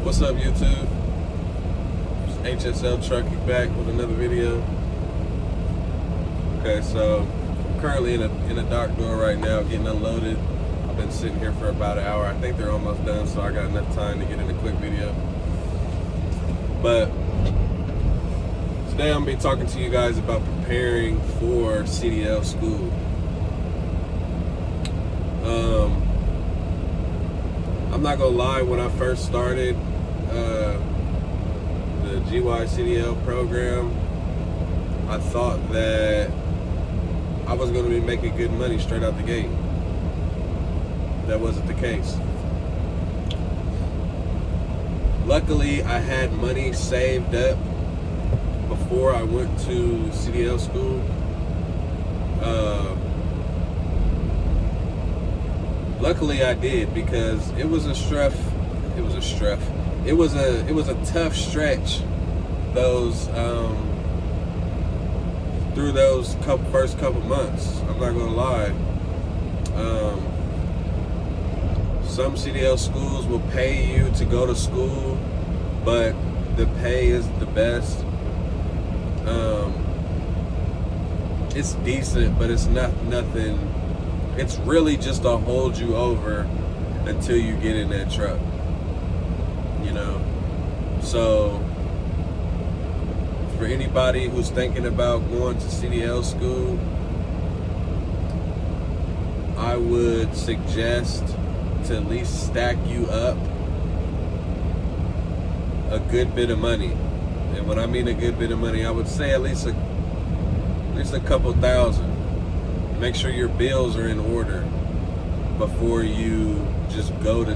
What's up, YouTube? It's HSL Trucking back with another video. Okay, so I'm currently in a dock door right now, getting unloaded. I've been sitting here for about an hour. I think they're almost done, so I got enough time to get in a quick video. But today I'm gonna be talking to you guys about preparing for CDL school. I'm not gonna lie, when I first started the GY CDL program, I thought that I was gonna be making good money straight out the gate. That wasn't the case. Luckily, I had money saved up before I went to CDL school. Luckily I did, because it was a tough stretch through those first couple months. I'm not gonna lie. Some CDL schools will pay you to go to school, but the pay is the best. It's decent, but it's nothing. It's really just to hold you over until you get in that truck, you know? So for anybody who's thinking about going to CDL school, I would suggest to at least stack you up a good bit of money. And when I mean a good bit of money, I would say at least a couple thousand. Make sure your bills are in order before you just go to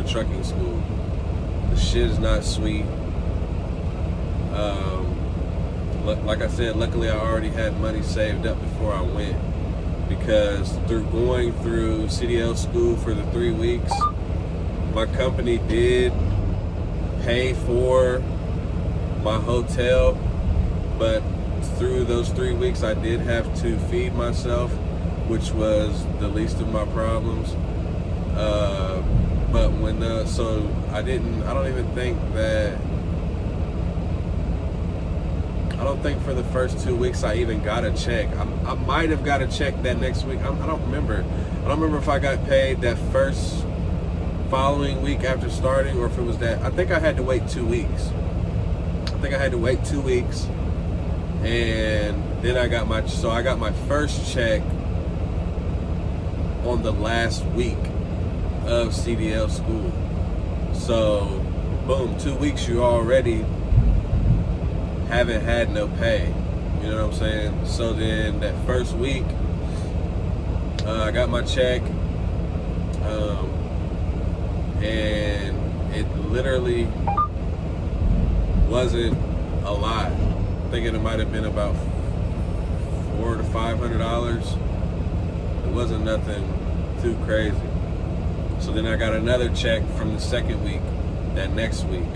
trucking school. The shit is not sweet. Like I said, luckily I already had money saved up before I went, because through going through CDL school for the 3 weeks, my company did pay for my hotel, but through those 3 weeks I did have to feed myself, which was the least of my problems. But so I don't think for the first 2 weeks I even got a check. I might have got a check that next week. I don't remember. I don't remember if I got paid that first following week after starting, or if it was that. I think I had to wait 2 weeks. And then I got my first check on the last week of CDL school. So boom, 2 weeks you already haven't had no pay. You know what I'm saying? So then that first week, I got my check, and it literally wasn't a lot. I'm thinking it might have been about $400 to $500. It wasn't nothing too crazy. So then I got another check from the second week, that next week.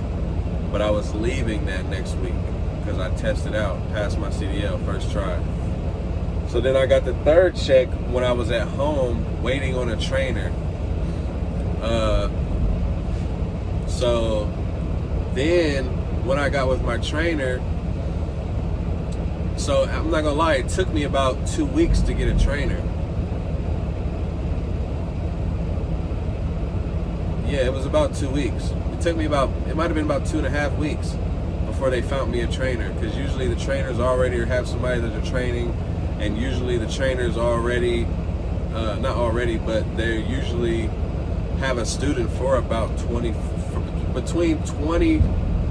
But I was leaving that next week because I tested out, passed my CDL first try. So then I got the third check when I was at home waiting on a trainer. So then when I got with my trainer, so I'm not gonna lie, it took me about 2 weeks to get a trainer. Yeah, it was about 2 weeks. It might have been about 2.5 weeks before they found me a trainer, because usually the trainers already have somebody that they're training, and usually the trainers already, not already, but they usually have a student for about between 20,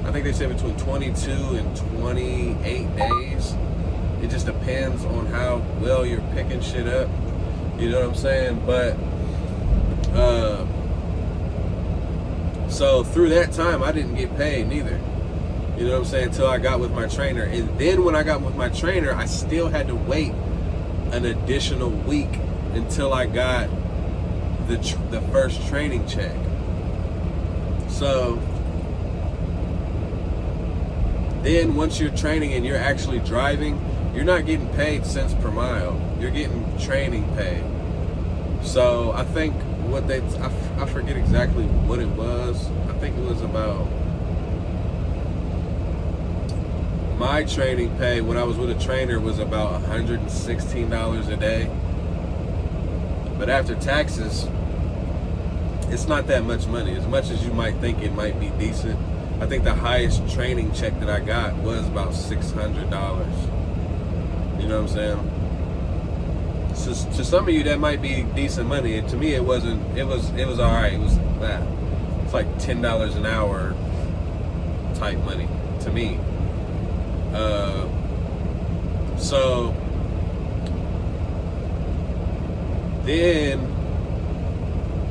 I think they say between 22 and 28 days. It just depends on how well you're picking shit up. You know what I'm saying? But, so through that time, I didn't get paid neither. You know what I'm saying? Until I got with my trainer. And then when I got with my trainer, I still had to wait an additional week until I got the first training check. So then once you're training and you're actually driving, you're not getting paid cents per mile. You're getting training pay. So I think what I forget exactly what it was. I think it was about my training pay when I was with a trainer was about $116 a day. But after taxes, it's not that much money. As much as you might think it might be decent, I think the highest training check that I got was about $600. You know what I'm saying? So, to some of you, that might be decent money. And to me, it wasn't. It was all right. It was that. It's like $10 an hour type money to me.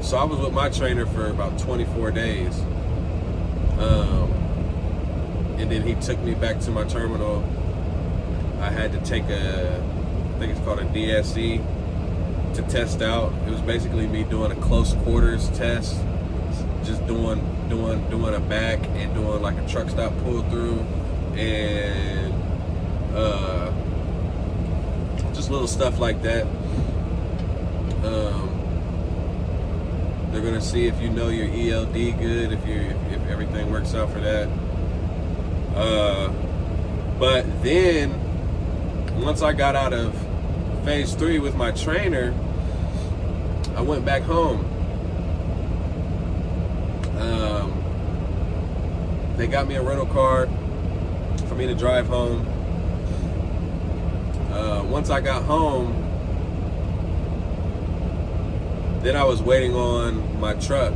So I was with my trainer for about 24 days. And then he took me back to my terminal. I had to take I think it's called a DSE to test out. It was basically me doing a close quarters test, just doing a back and doing like a truck stop pull through and just little stuff like that. They're gonna see if you know your ELD good, if everything works out for that. But then once I got out of phase 3 with my trainer, I went back home. They got me a rental car for me to drive home. Once I got home, then I was waiting on my truck.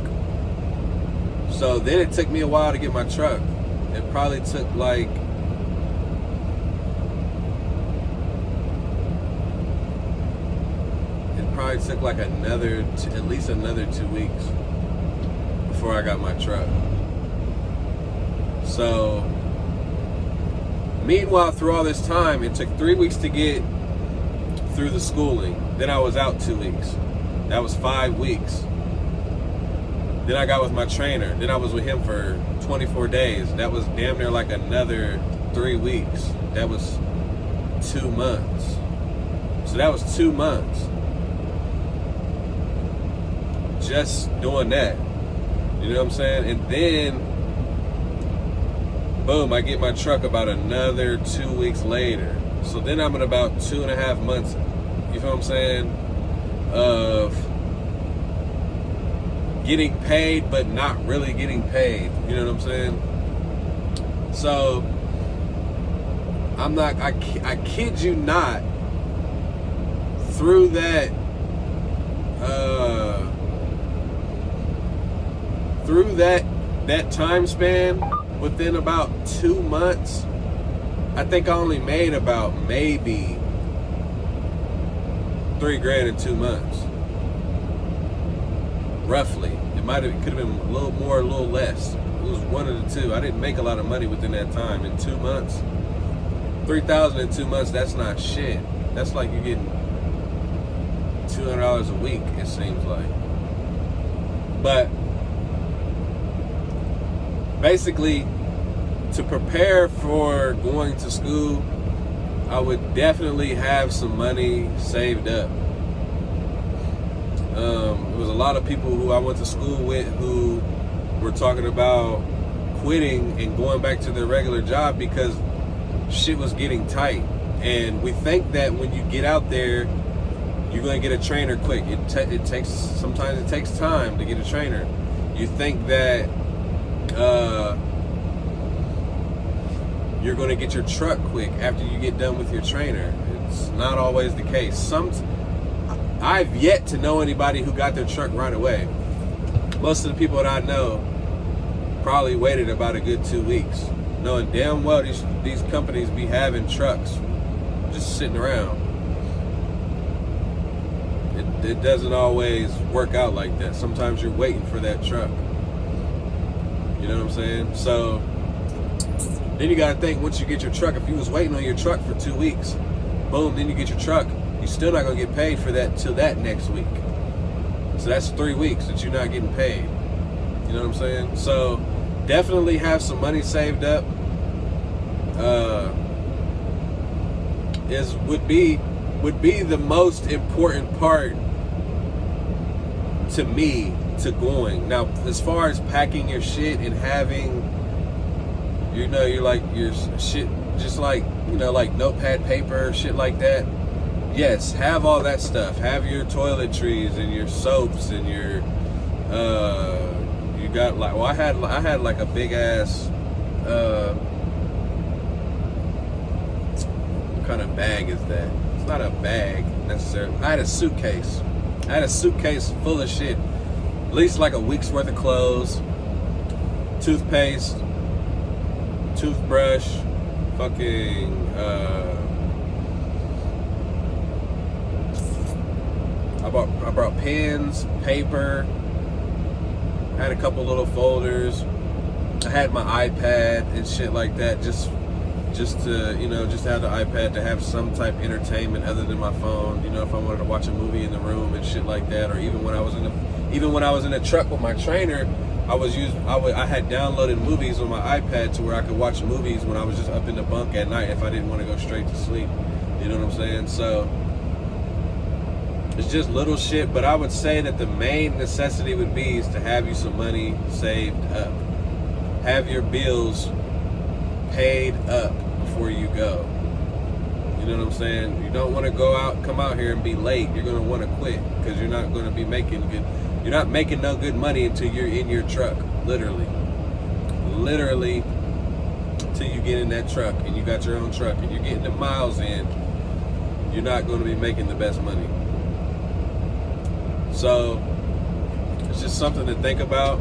So then it took me a while to get my truck. It probably took like at least another 2 weeks before I got my truck. So meanwhile, through all this time, it took 3 weeks to get through the schooling. Then I was out 2 weeks. That was 5 weeks. Then I got with my trainer. Then I was with him for 24 days. That was damn near like another 3 weeks. That was 2 months. So that was 2 months. Just doing that. You know what I'm saying? And then, boom, I get my truck about another 2 weeks later. So then I'm at about 2.5 months, you feel what I'm saying, of getting paid but not really getting paid. You know what I'm saying? So I kid you not, through that time span, within about 2 months, I think I only made about maybe $3,000 in 2 months. Roughly. It could have been a little more, a little less. It was one of the two. I didn't make a lot of money within that time. In 2 months, $3,000 in 2 months, that's not shit. That's like you're getting $200 a week, it seems like. But basically, to prepare for going to school, I would definitely have some money saved up. There was a lot of people who I went to school with who were talking about quitting and going back to their regular job because shit was getting tight. And we think that when you get out there, you're going to get a trainer quick. Sometimes it takes time to get a trainer. You think that you're going to get your truck quick after you get done with your trainer. It's not always the case. I've yet to know anybody who got their truck right away. Most of the people that I know probably waited about a good 2 weeks, knowing damn well these companies be having trucks just sitting around. It doesn't always work out like that. Sometimes you're waiting for that truck. You know what I'm saying? So then you gotta think, once you get your truck, if you was waiting on your truck for 2 weeks, boom, then you get your truck, you're still not gonna get paid for that till that next week. So that's 3 weeks that you're not getting paid. You know what I'm saying? So definitely have some money saved up. Would be the most important part to me to going. Now, as far as packing your shit and having, your shit, just like, like notepad paper, shit like that. Yes, have all that stuff. Have your toiletries and your soaps and your, you got like, well, I had like a big ass, what kind of bag is that? It's not a bag necessarily. I had a suitcase. Full of shit. At least like a week's worth of clothes, toothpaste, toothbrush, fucking, I brought pens, paper. I had a couple little folders. I had my iPad and shit like that, just to, just have the iPad to have some type of entertainment other than my phone. If I wanted to watch a movie in the room and shit like that, or even when I was in the truck with my trainer, I had downloaded movies on my iPad to where I could watch movies when I was just up in the bunk at night if I didn't want to go straight to sleep. You know what I'm saying? So it's just little shit, but I would say that the main necessity would be is to have you some money saved up. Have your bills paid up before you go. You know what I'm saying? You don't want to come out here and be late. You're going to want to quit because you're not going to be you're not making no good money until you're in your truck. Literally till you get in that truck and you got your own truck and you're getting the miles in, you're not going to be making the best money. So it's just something to think about.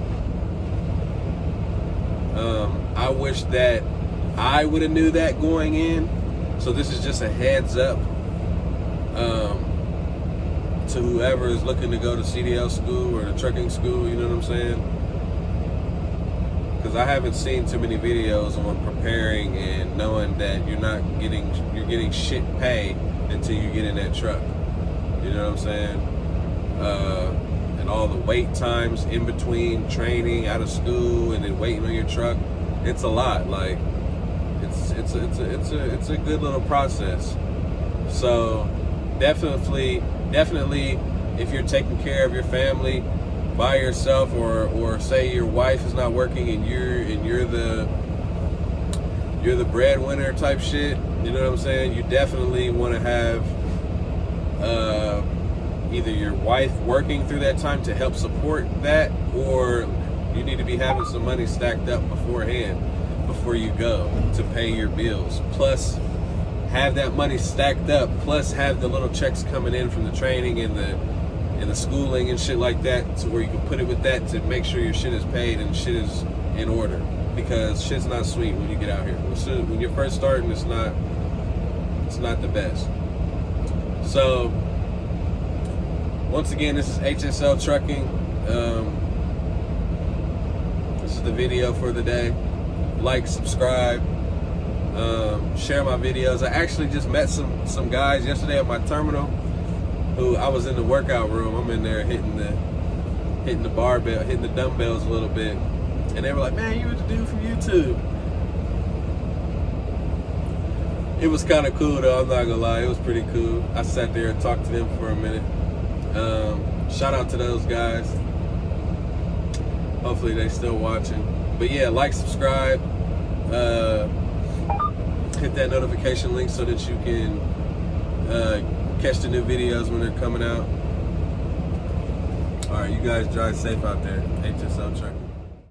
I wish that I would have knew that going in. So this is just a heads up to whoever is looking to go to CDL school or the trucking school, you know what I'm saying? Because I haven't seen too many videos on preparing and knowing that you're getting shit pay until you get in that truck. You know what I'm saying? And all the wait times in between training out of school and then waiting on your truck, it's a lot. Like it's a good little process. So definitely, if you're taking care of your family by yourself, or say your wife is not working and you're the breadwinner type shit, you know what I'm saying? You definitely want to have either your wife working through that time to help support that, or you need to be having some money stacked up beforehand before you go to pay your bills. Plus have that money stacked up, plus have the little checks coming in from the training and the schooling and shit like that, to where you can put it with that to make sure your shit is paid and shit is in order. Because shit's not sweet when you get out here. When you're first starting, it's not the best. So once again, this is HSL Trucking. This is the video for the day. Like, subscribe, share my videos. I actually just met some guys yesterday at my terminal who I was in the workout room. I'm in there hitting the barbell, hitting the dumbbells a little bit. And they were like, man, you was the dude from YouTube. It was kind of cool though, I'm not gonna lie. It was pretty cool. I sat there and talked to them for a minute. Shout out to those guys. Hopefully they still watching. But yeah, like, subscribe, hit that notification link so that you can catch the new videos when they're coming out. Alright, you guys drive safe out there. HSL Trucking.